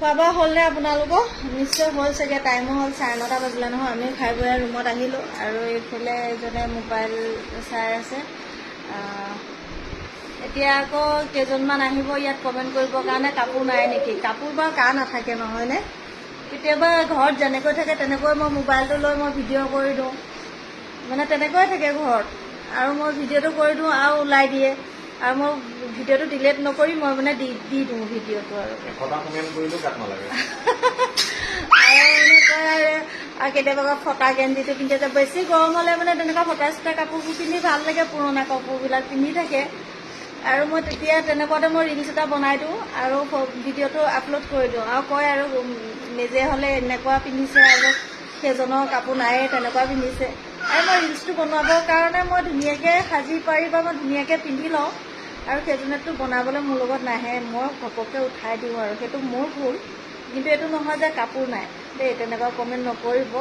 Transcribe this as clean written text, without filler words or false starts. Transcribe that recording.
খোৱা বোৱা হ'লনে আপোনালোকৰ? নিশ্চয় হ'ল চাগে, টাইমো হ'ল 9:30 বাজিলে নহয়। আমি খাই বৈ ৰুমত আহিলোঁ আৰু এইফালে এজনে মোবাইল চাই আছে। এতিয়া আকৌ কেইজনমান আহিব ইয়াত কমেণ্ট কৰিবৰ কাৰণে, কাপোৰ নাই নেকি। কাপোৰ বাৰু কাৰ নাথাকে নহয়নে? কেতিয়াবা ঘৰত যেনেকৈ থাকে তেনেকৈ মই মোবাইলটো লৈ মই ভিডিঅ' কৰি দিওঁ, মানে তেনেকৈয়ে থাকে ঘৰত। আৰু মই ভিডিঅ'টো কৰি দিওঁ আৰু ওলাই দিয়ে, আৰু মই ভিডিঅ'টো ডিলেট নকৰি মই মানে দি দিওঁ ভিডিঅ'টো। আৰু আৰু কেতিয়াবা ফটা গেঞ্জিটো পিন্ধি যায়। বেছি গৰম হ'লে মানে তেনেকুৱা ফটা চটা কাপোৰবোৰ পিন্ধি ভাল লাগে, পুৰণা কাপোৰবিলাক পিন্ধি থাকে। আৰু মই তেতিয়া তেনেকুৱাতে মই ৰিলচ এটা বনাই দিওঁ আৰু ভিডিঅ'টো আপলোড কৰি দিওঁ, আৰু কয় আৰু নিজে হ'লে এনেকুৱা পিন্ধিছে আৰু সেইজনৰ কাপোৰ নায়েই তেনেকুৱা পিন্ধিছে। আৰু মই ৰিলচটো বনাবৰ কাৰণে মই ধুনীয়াকৈ সাজি পাৰি বা মই ধুনীয়াকৈ পিন্ধি লওঁ, আৰু সেইজনেতো বনাবলৈ মোৰ লগত নাহে, মই ঘপককৈ উঠাই দিওঁ, আৰু সেইটো মোৰ ভুল। কিন্তু এইটো নহয় যে কাপোৰ নাই দেই, তেনেকুৱা কমেণ্ট নকৰিব।